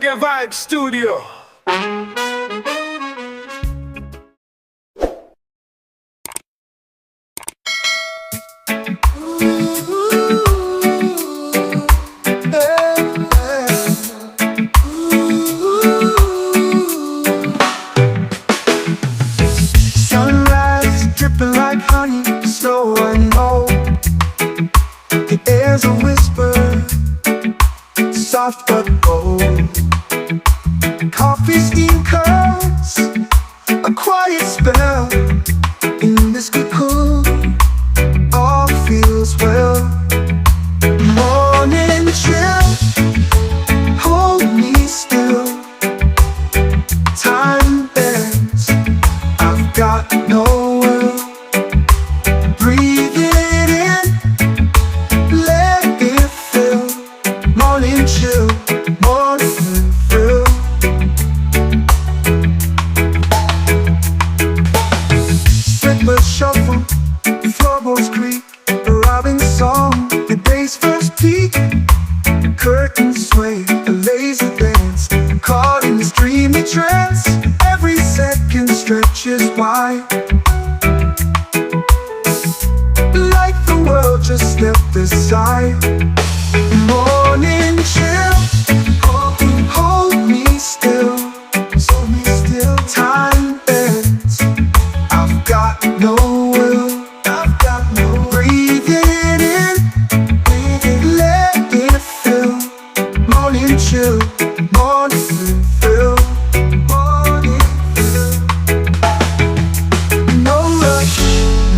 Raggae Vibes Studio. Sunrise dripping like honey, snow and gold. The air's a whisper, soft but bold. Coffee steam curls, a quiet spell. In this cocoon, all feels well. Morning chill, hold me still. Time bends, I've got no will. Breathe it in, let it fill. Morning chill, morning thrill. Slippers shuffle, floorboards creak. A robin song, the day's first peak. Curtains sway, a lazy dance. Caught in this dreamy trance. Every second stretches wide, like the world just stepped aside. Morning chill, hold me still. Hold me still. Time bends, I've got no will. I've got no will. Breathe it in, let it fill. Morning chill, morning fill. Morning fill. No rush,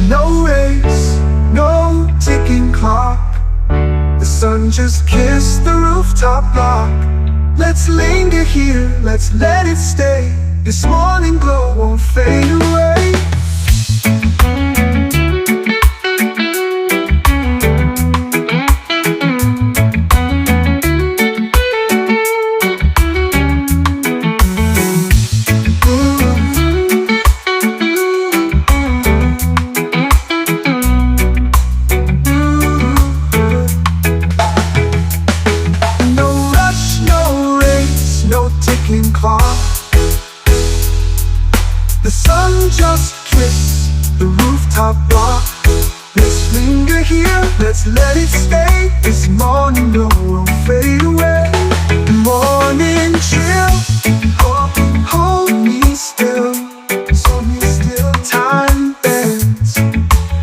no race, no ticking clock. The sun just kissed the rooftop block. Let's linger here, let's let it stay. This morning glow won't fade away. No rush, no race, no ticking clock. The sun just kissed the rooftop block. Let's linger here, let's let it stay. This morning glow won't fade away. Morning chill, hold me still. Hold me still. Time bends,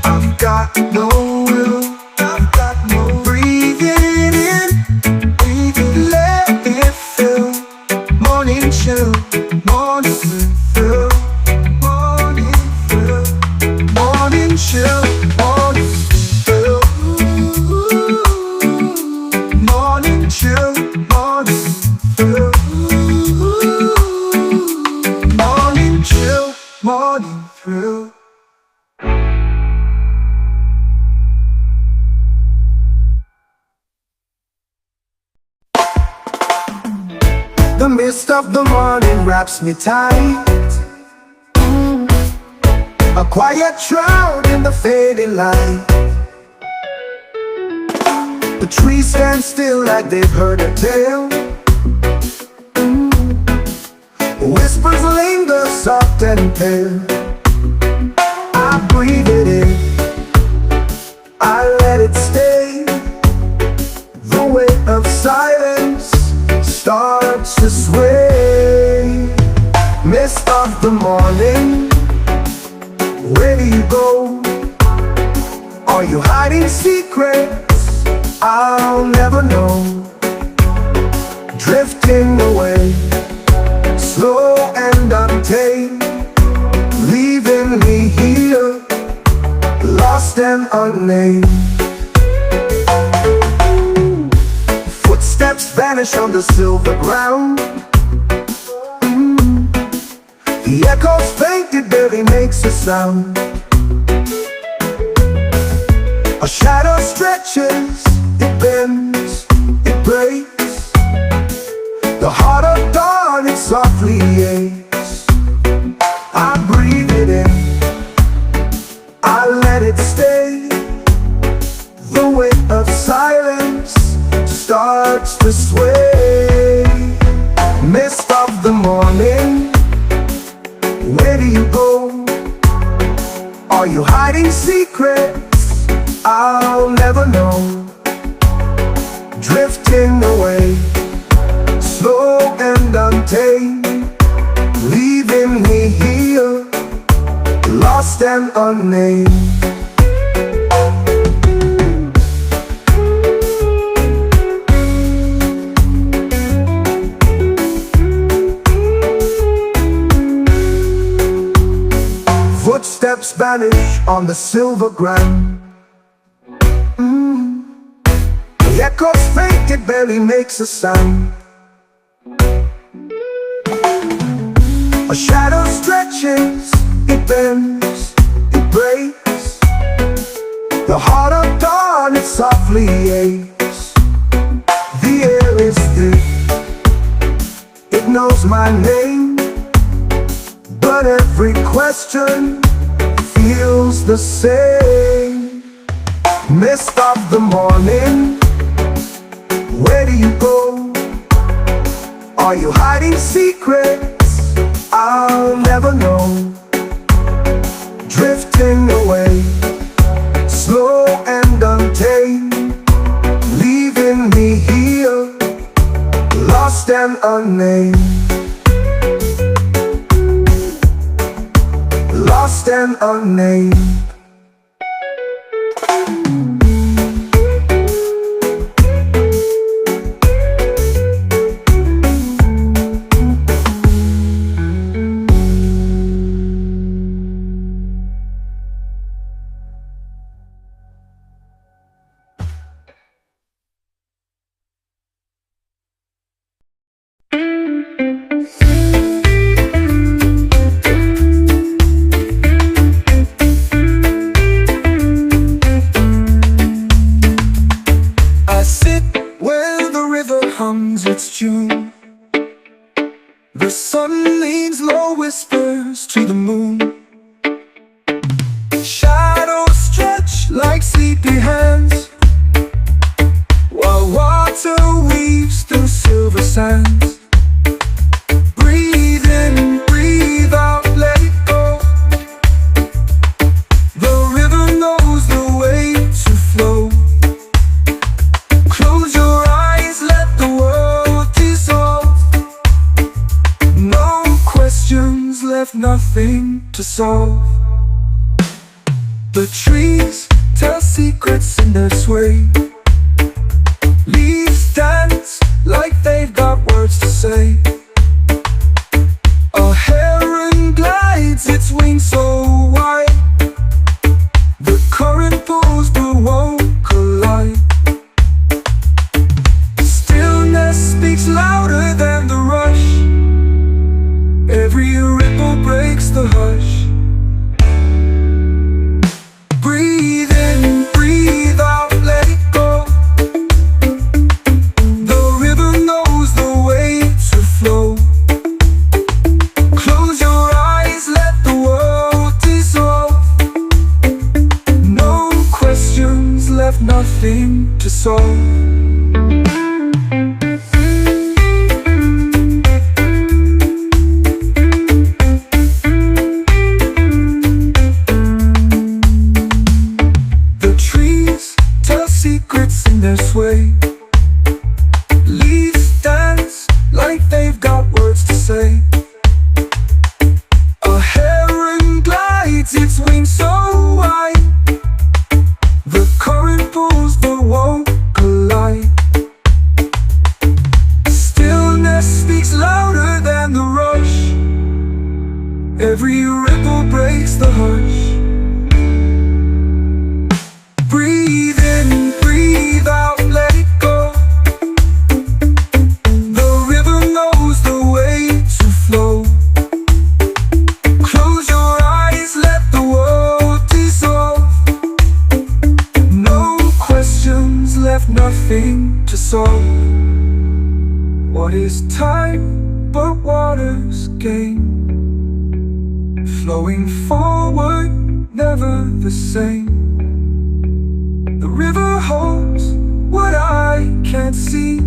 I've got no will. I've got no will. Breathe it in, let it fill. Morning chill, morning fill. Morning fill. Morning chill, morning fill. Morning chill, morning fill. Morning chill, morning thrill. The mist of the morning wraps me tight. A quiet shroud in the fading light. The trees stand still like they've heard a tale. Whispers linger soft and pale. I breathe it in, I let it stay. The weight of silence starts to sway. Mist of the morning, where do you go? Are you hiding secrets I'll never know? Drifting away, slow and untamed, leaving me here, lost and unnamed. Footsteps vanish on the silver ground. The echoes faint, it barely makes a sound. A shadow stretches, it bends, it breaks. The heart of dawn, it softly aches. I breathe it in, I let it stay. The weight of silence starts to sway. unnamed. Footsteps vanish on the silver ground. The echoes faint, it barely makes a sound. A shadow stretches, it bends, it breaks. The heart of dawn, it softly aches. The air is thick, it knows my name, but every question feels the same. Mist of the morning, where do you go? Are you hiding secrets I'll never know? Drifting away, slow and untamed, leaving me here, lost and unnamed. Lost and unnamed. It's June. The sun leans low, whispers to the moon. Shadows stretch like sleepy hands, while water weaves through silver sands. Breathe in, breathe out, let it go. The river knows the way to flow. Close your eyes, let the world dissolve. No questions left, nothing to solve. The trees tell secrets in their sway. Leaves dance like they've got words to say. A heron glides, its wings so wide. The current pulls but won't collide. Stillness speaks louder than the rush. Every ripple breaks the hush. Breathe in, breathe out, let it go. The river knows the way to flow. Close your eyes, let the world dissolve. No questions left, nothing to solve. Secrets in their sway. Leaves dance like they've got words to say. A heron glides, its wings so wide. The current pulls but won't collide. Stillness speaks louder than the rush. Every ripple breaks the hush. Breathe in, breathe out, let it go. The river knows the way to flow. Close your eyes, let the world dissolve. No questions left, nothing to solve. What is time but water's game? Flowing forward, never the same. The river holds what I can't see,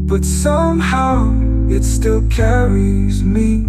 but somehow it still carries me.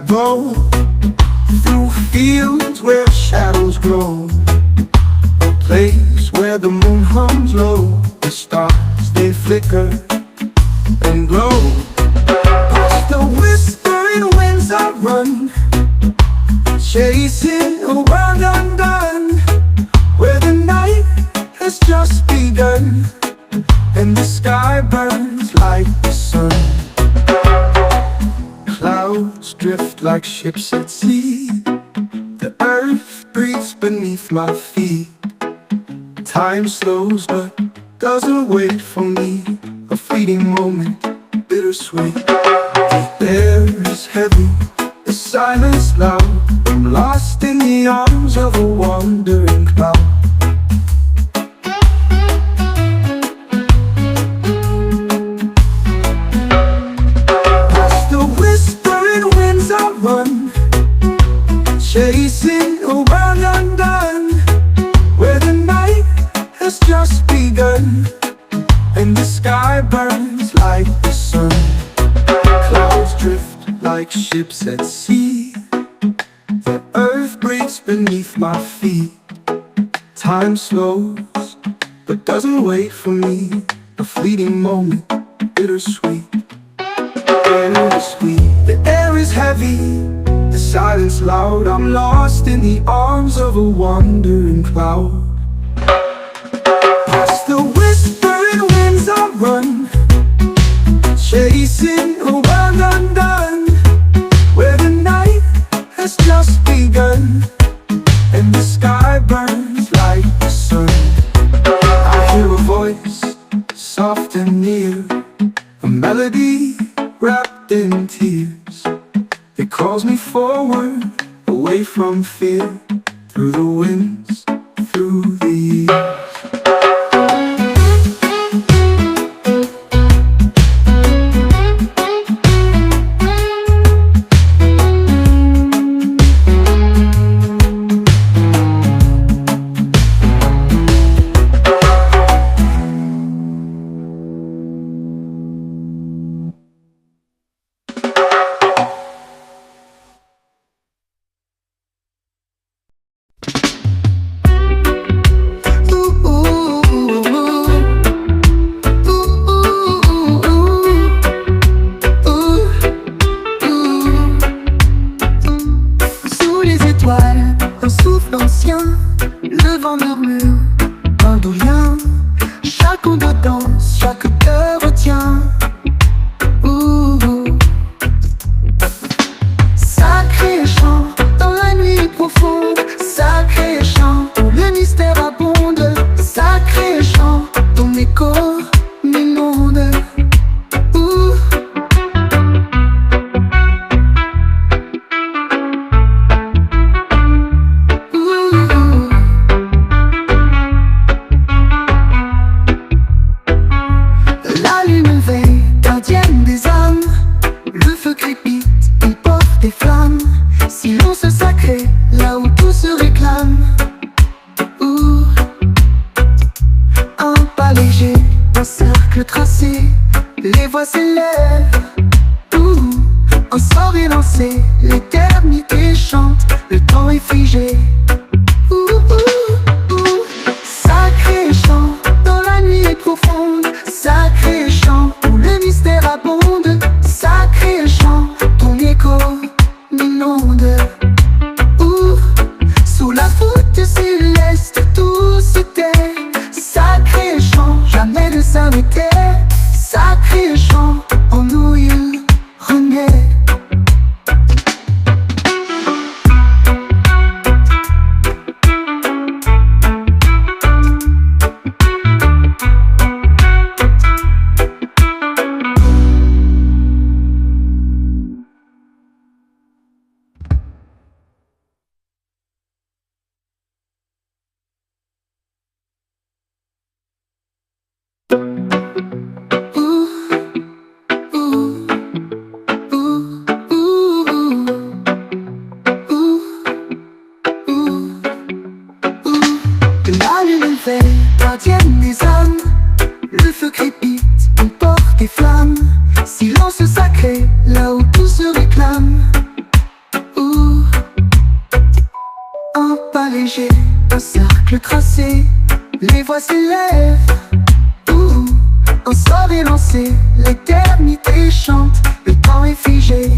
go through fields where shadows grow, a place where the moon hums low, the stars they flicker and glow. Past the whispering winds I run, chasing a world undone, where the night has just begun and the sky burns like the sun. Clouds drift like ships at sea, the earth breathes beneath my feet. Time slows but doesn't wait for me, a fleeting moment, bittersweet. The air is heavy, the silence loud, I'm lost in the arms of a wandering cloud. Past the whispering winds I run, chasing a world undone, where the night has just begun and the sky burns like the sun. Clouds drift like ships at sea, the earth breaks beneath my feet. Time slows but doesn't wait for me, a fleeting moment, bittersweet. Bittersweet. The air is heavy, the silence loud, I'm lost in the arms of a wandering cloud. Past the whispering winds I run, chasing a world undone, where the night has just begun and the sky burns like the sun. I hear a voice, soft and near, a melody wrapped in tears. It calls me forward, away from fear, through the winds, through the years. Un souffle ancien, le vent murmure, un doux lien. Chaque onde danse, chaque cœur retient. Sacré chant dans la nuit profonde, sacré chant où le mystère abonde, sacré chant ton écho m'inonde. Silence sacré, là où tout se réclame. Un pas léger, un cercle tracé, les voix s'élèvent. Un sort est lancé, l'éternité chante, le temps est figé. Sacré chant, dans la nuit profonde, sacré chant, où le mystère abonde, sacré chant, ton écho m'inonde. Sous la voûte céleste tout se tait, sacré chant, jamais ne s'arrêter, sacré chant, en nous il renaît. La lune fait, gardienne des âmes, le feu crépite, il porte des flammes. Silence sacré, là où tout se réclame. léger, un cercle tracé, les voix s'élèvent. Un sort est lancé, l'éternité chante, le temps est figé.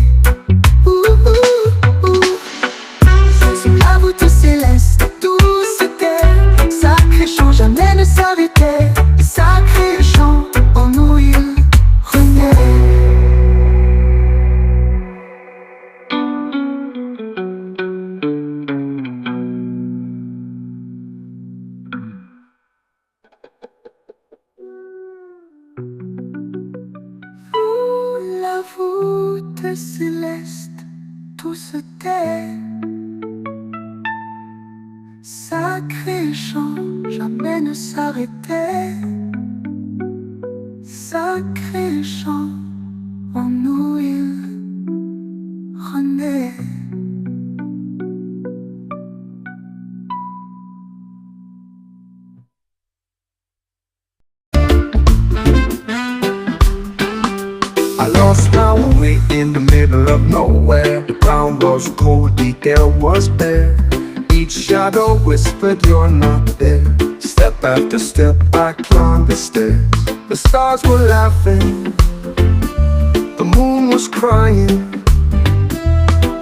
Sous la voûte céleste, tout se tait. Sacré chant, jamais ne s'arrêtait. Sacré chant, en nous il renaît. La voûte céleste, tout se tait. Sacré chant, jamais ne s'arrêtait. Sacré chant, en nous il renaît. I lost my way in the middle of nowhere. The ground was cold, the air was bare. Each shadow whispered, you're not there. Step after step, I climbed the stairs. The stars were laughing, the moon was crying,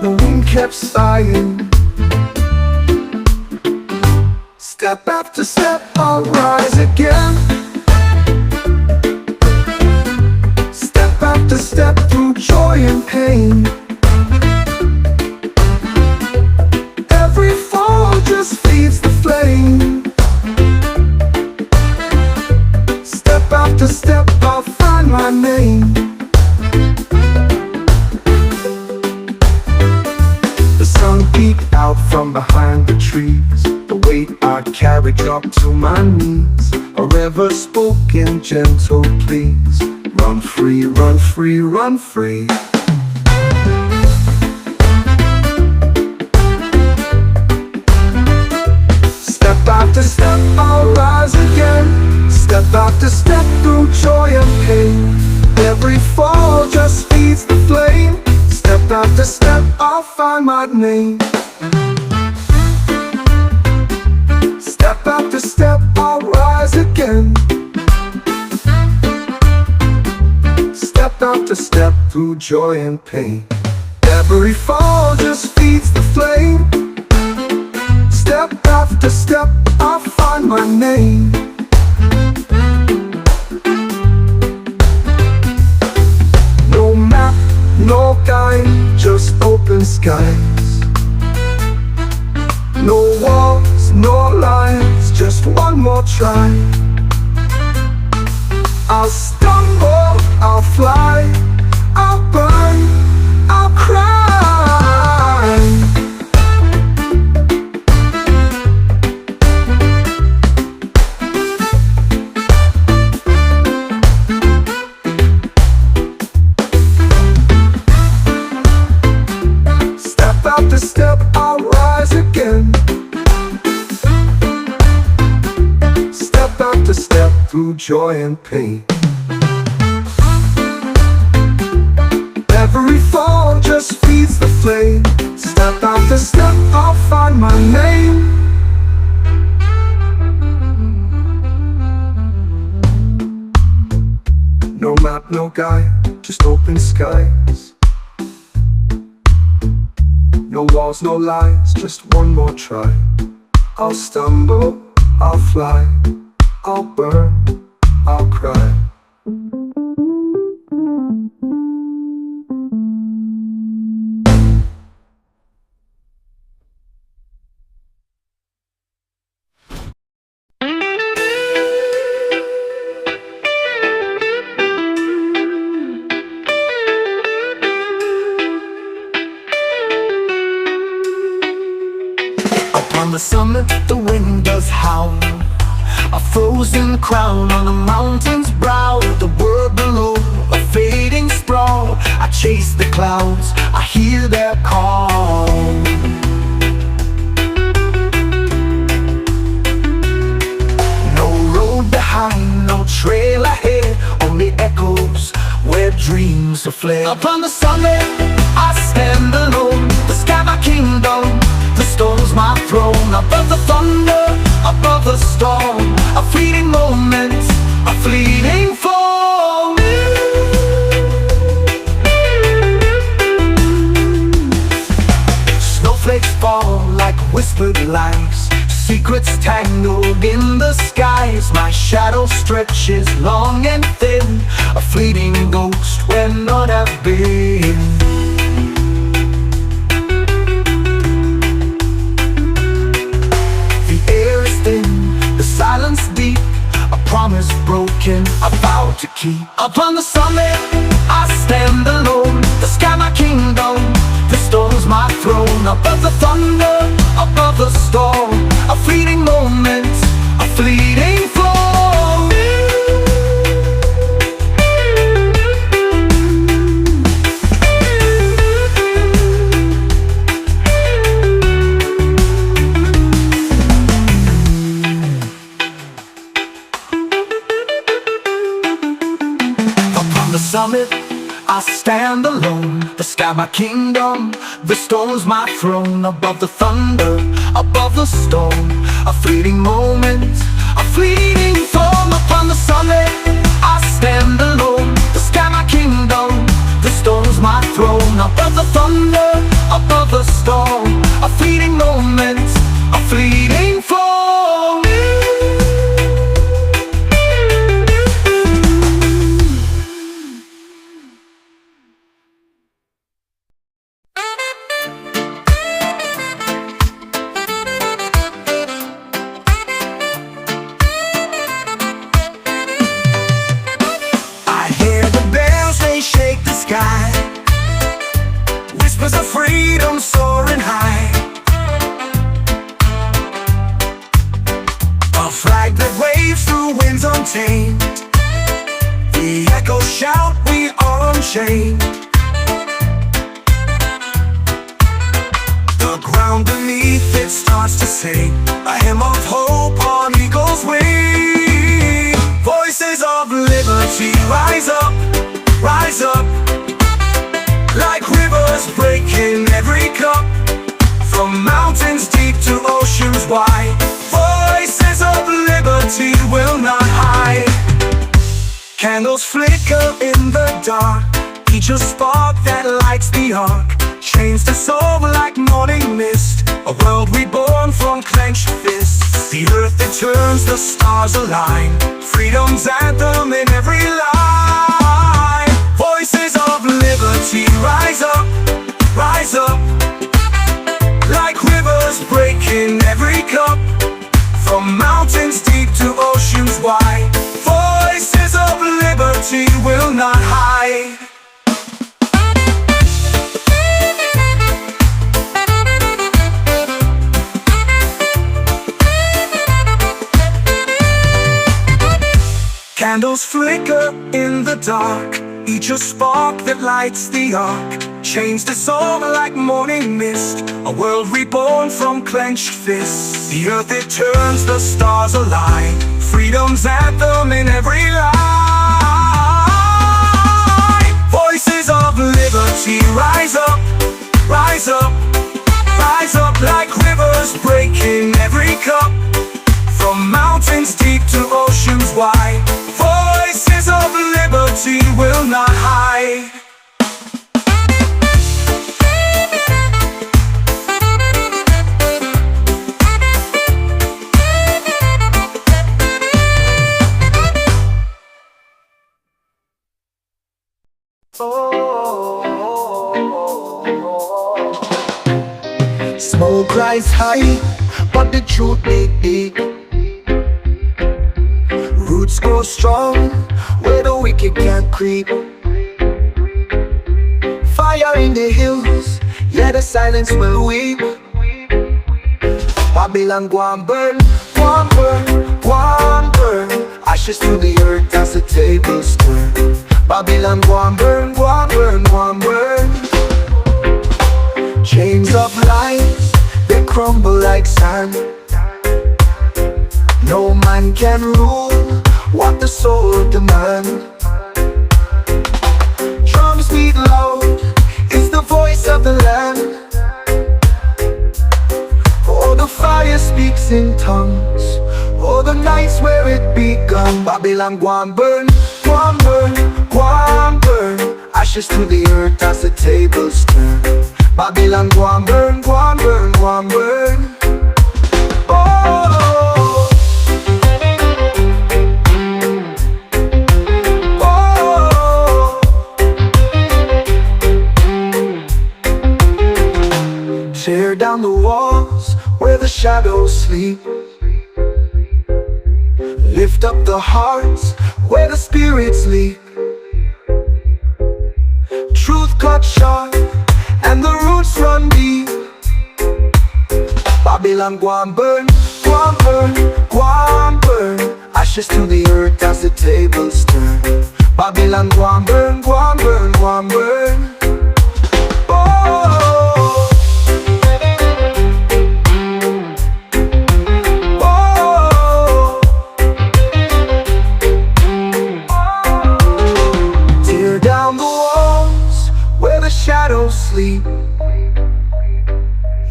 the wind kept sighing. Step after step, I'll rise again. Step after step through joy and pain. Every fall just feeds the flame. Step after step, I'll find my name. The sun peeked out from behind the trees. The weight I carried dropped to my knees. A river spoke in gentle pleas. Run free, run free, run free. Step after step, I'll rise again. Step after step through joy and pain. Every fall just feeds the flame. Step after step, I'll find my name. Step after step, I'll rise again. Step after step through joy and pain. Every fall just feeds the flame. Step after step, I'll find my name. No map, no guide, just open skies. No walls, no lines, just one more try. I'll stumble, I'll fly, I'll burn, I'll cry. Step after step, I'll rise again. Step after step through joy and pain. Every fall just feeds the flame. Step after step, I'll find my name. No map, no guide, just open skies. No walls, no lies, just one more try. I'll stumble, I'll fly, I'll burn, I'll cry. On the summit, the wind does howl. A frozen crown on a mountain's brow. The world below, a fading sprawl. I chase the clouds, I hear their call. No road behind, no trail ahead, only echoes where dreams are fled. Upon the summit, I stand alone. The sky my kingdom, the stone's my throne. Above the thunder, above the storm, a fleeting moment, a fleeting fall. Snowflakes fall like whispered lies, secrets tangled in the skies. My shadow stretches long and thin, a fleeting ghost where none have been. The air is thin, the silence deep, a promise broken, a vow to keep. Upon the summit, I stand alone, the sky my kingdom, the stone's my throne. Above the thunder, above the storm, a fleeting moment, a fleeting fall. Upon the summit, I stand alone, the sky my kingdom, the stone's my throne. Above the thunder, above the storm, a fleeting moment, a fleeting form. Upon the summit, I stand alone, the sky my kingdom, the stone's my throne. Above the thunder, above the storm, a fleeting moment, a fleeting form. Whispers of freedom soaring high, a flag that waves through winds untamed. The echoes shout, we are unchained. The ground beneath it starts to sing a hymn of hope on eagle's wing. Voices of liberty rise up, rise up, like rivers breaking every cup, from mountains deep to oceans wide. Voices of liberty will not hide. Candles flicker in the dark, each a spark that lights the arc. Chains to soar like morning mist, a world reborn from clenched fists. The earth that turns, the stars align, freedom's anthem in every line. Voices of liberty rise up, rise up, like rivers breaking every cup, from mountains deep to oceans wide. Voices of liberty will not hide. Candles flicker in the dark, each a spark that lights the arc. Chains dissolve like morning mist, a world reborn from clenched fists. The earth it turns, the stars align, freedom's anthem in every line. Voices of liberty rise up, rise up, rise up, like rivers breaking every cup, from mountains deep to oceans wide. Voices of liberty will not hide. Smoke rise high, but the truth be deep. Roots grow strong, where the wicked can't creep. Fire in the hills, yeah, the silence will weep. Babylon go and burn, go and burn, go and burn. Ashes to the earth as the tables turn. Babylon go and burn, go and burn, go and burn. Chains of lies, they crumble like sand. No man can rule what the soul demands. Drums beat loud, it's the voice of the land. in tongues. Oh, the nights where it begun. Babylon go and burn, go and burn, go and burn. Ashes to the earth as the tables turn. Babylon go and burn, go and burn, go and burn. Oh, oh. Tear down the walls where the shadows sleep. Lift up the hearts where the spirits leap. Truth cut sharp and the roots run deep. Babylon go and burn, go and burn, go and burn. Ashes to the earth as the tables turn. Babylon go and burn, go and burn, go and burn. Oh, oh. Tear down the walls where the shadows sleep.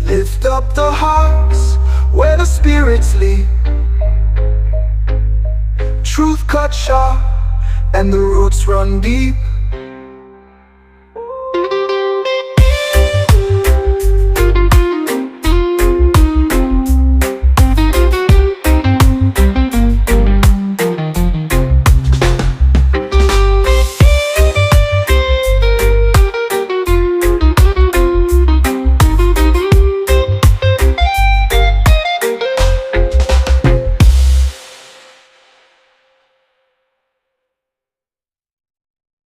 Lift up the hearts where the spirits leap. Truth cut sharp and the roots run deep.